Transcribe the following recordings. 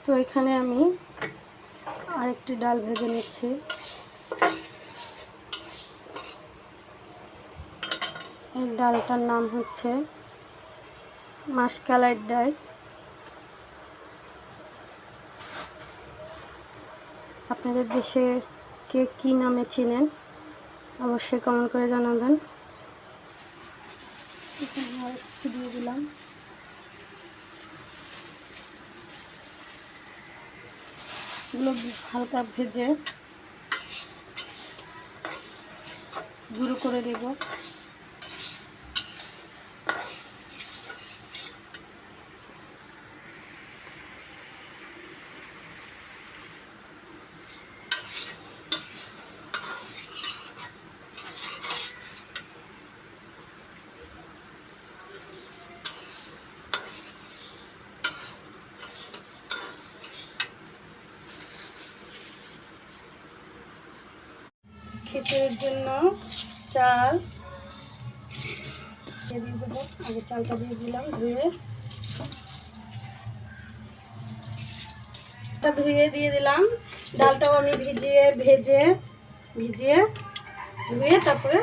তো এখানে আমি আরেকটি ডাল ভেজে নিচ্ছি। এই ডালটার নাম হচ্ছে মাসকালাই ডাল। আপনাদের দেশে কে কী নামে চিনেন অবশ্যই কমেন্ট করে জানাবেন। এখানে আর কিছু দিয়ে দিলাম। এগুলো হালকা ভেজে গুঁড়ো করে দেব। খিচুড়ির জন্য চাল দিয়ে দেবো। আগে চালটা দিয়ে দিলাম ধুয়ে দিয়ে দিলাম। ডালটাও আমি ভিজিয়ে ধুয়ে তারপরে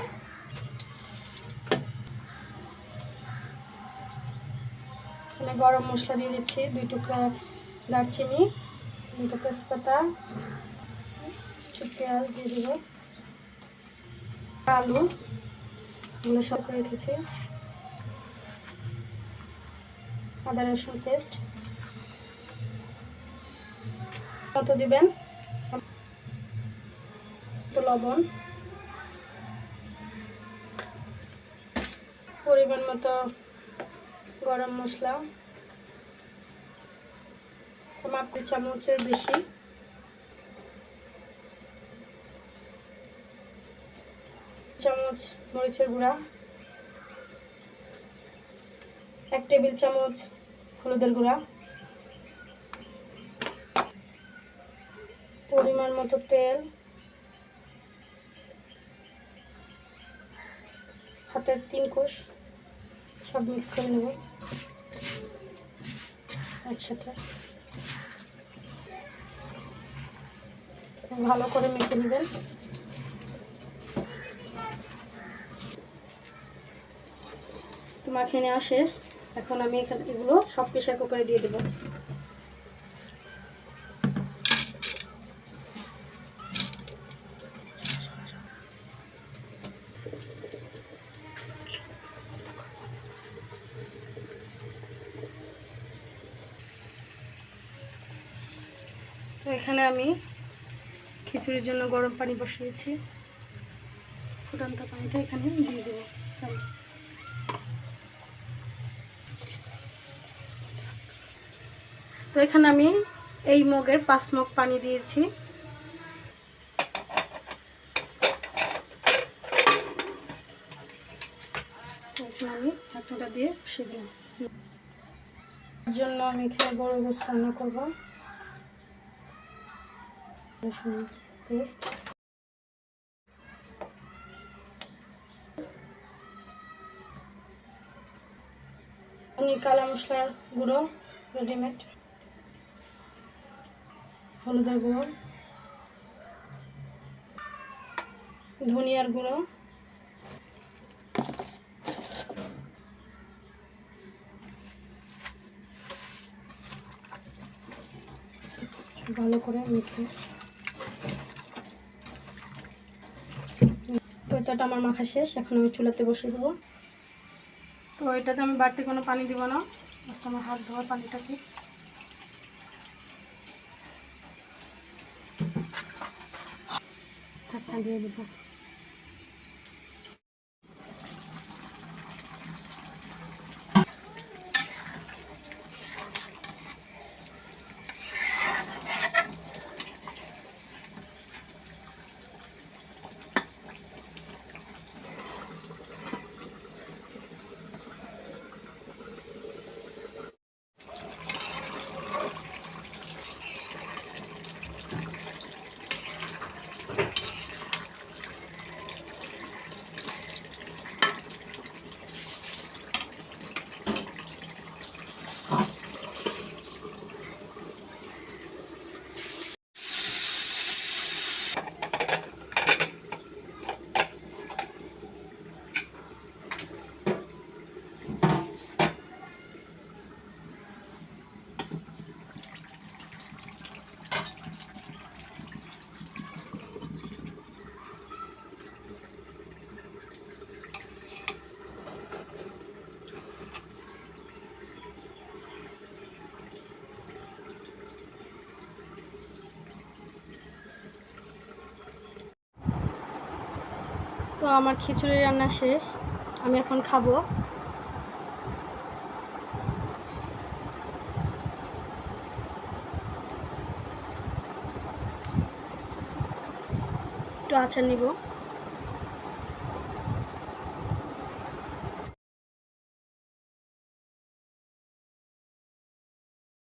এখানে গরম মশলা দিয়ে দিচ্ছি, 2 টুকরা দারচিনি, 2টা তেজপাতা, পেঁয়াজ দিয়ে দেবো, আলু এগুলো সব রেখেছি, আদা রসুন পেস্ট মতো দিবেন, লবণ, পরিমাণ মতো গরম মশলা, মাপ চামচের বেশি, চামচ মরিচের গুঁড়া, 1 টেবিল চামচ হলুদের গুঁড়া, পরিমাণ মতো তেল, হাতের 3 কোষ সব মিক্স করে নেব একসাথে, ভালো করে মেখে নেবেন। মাখিয়ে নেওয়া শেষ। এখন আমি এখানে এগুলো সব প্রেসার কুকারে দিয়ে দেব। তো এখানে আমি খিচুড়ির জন্য গরম পানি বসিয়েছি, ফুটন্ত পানিটা এখানে দিয়ে দেবো। চলো, তো এখানে আমি এই মগের 5 মগ পানি দিয়েছি। এখানে আমি ঢাকনাটা দিয়ে বসিয়ে দিলাম। এর জন্য আমি এখানে বড় গোছ রান্না করবো। রসুন পেস্ট, কালা মশলার গুঁড়ো রেডিমেড, হলুদের গুঁড়ো, ধনিয়ার গুঁড়ো, ভালো করে মেখে। তো এটা আমার মাখা শেষ। এখন আমি চুলাতে বসিয়ে দেবো। তো এটাতে আমি বাড়তি কোনো পানি দিব না, জাস্ট আমার হাত ধোয়া পানিটাকে ঢাকনা দিয়ে দেবো। তো আমার খিচুড়ি রান্না শেষ, আমি এখন খাবো। একটু আচার নিব।